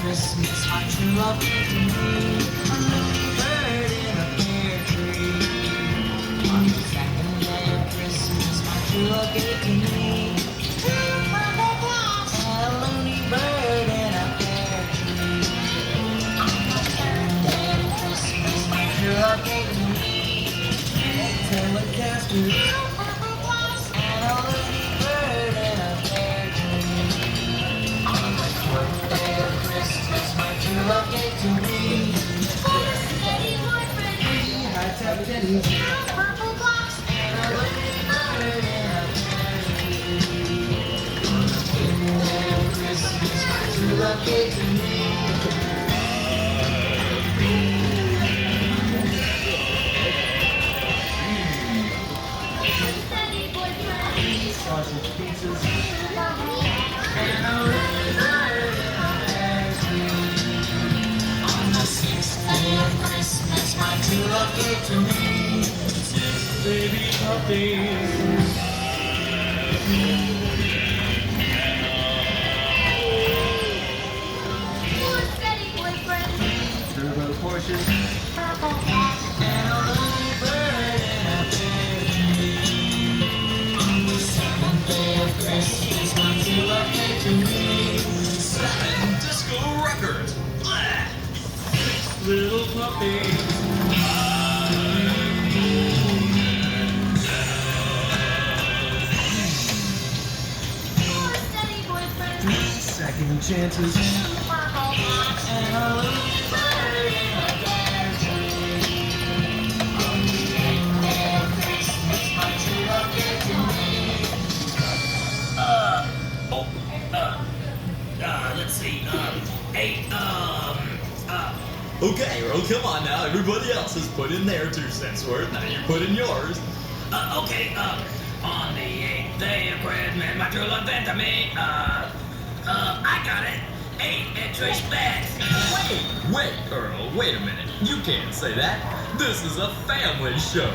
Christmas, my true love gave to me a little bird in a pear tree. On the second day of Christmas, my true love gave to me a loony bird in a pear tree. On the third day of Christmas, my true love gave to me a telecaster and a loony bird in a pear tree. On the fourth day of Christmas, my true love gave to me three high-top tennies and a loony bird in a pear tree. On the fifth day of Christmas, my true love gave to me sausage pizzas and a loony bird in a pear tree. On the sixth day of Christmas, my true love gave to me six baby puppies. Turbo Porsches and a loony bird in a pear tree. On the seventh day of Christmas, my true love gave to me 7 disco records. Blah. 6 little puppies. second chances and a loony bird in a pear tree. On the eighth day of Christmas, my true love gave to me Let's see. 8. Okay, well, come on now. Everybody else has put in their 2 cents worth. Now you put in yours. Okay. On the 8th day of Christmas, my true love sent to me. I got it. 8 extra specs. Wait, Earl. Wait a minute. You can't say that. This is a family show.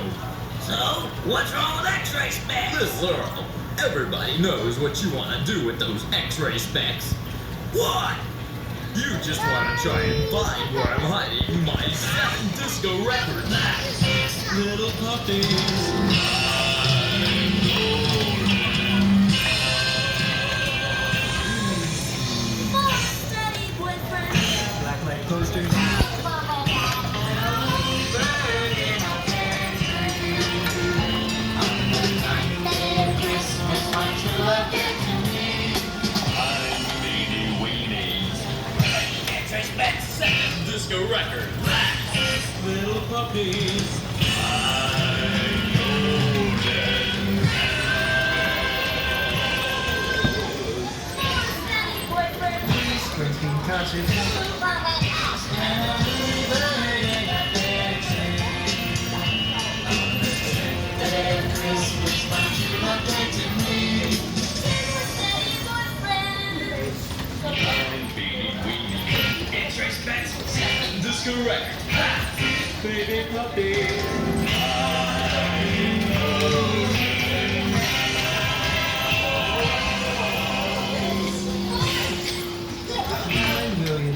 So, what's wrong with X-ray specs? This, Earl. Everybody knows what you want to do with those X-ray specs. What? You just want to try and find where I'm hiding my 7 disco records. Little puppies. blacklight posters and a loony bird in a pear tree. On the ninth day of Christmas, my true love gave to me Weenie weenies. Extra specs, 7 disco records. Little puppies. Springsteen concerts and a loony bird in a pear tree. On the tenth day of Christmas, my true love gave to me Weenie weenies. Extra specs, 7 disco records. Baby puppy. $9 million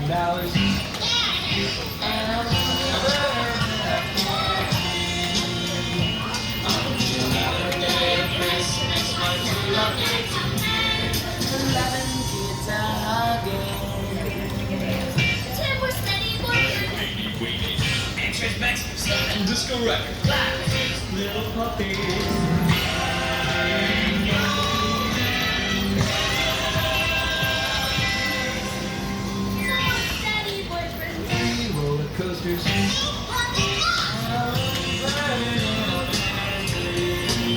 and a loony bird in a pear tree. On the 11th day of Christmas, my true love gave to me 11 kids a hugging. Weenie weenies. Extra specs, 7 disco records. Little puppies. Roller coasters and a loony bird in a pear tree.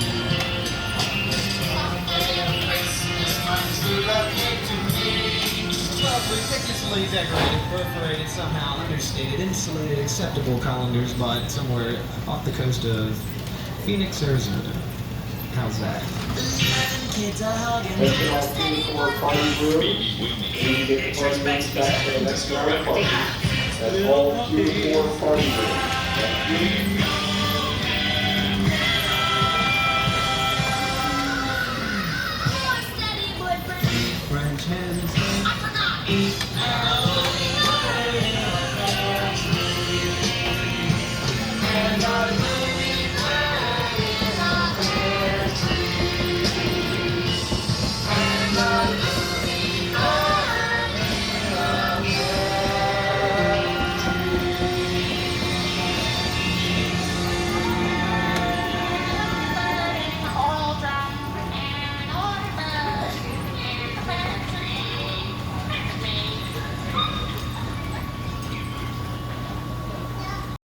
On the 12th day of Christmas, my true love gave to me 12 ridiculously decorated, perforated, somehow understated, insulated, acceptable colanders bought somewhere off the coast of Phoenix, Arizona. How's that? 11 kids are hugging. Attention all 2 for party group. Need to get the party rooms back for the next round of party. That's all 2 for party group. Thank you. French hens.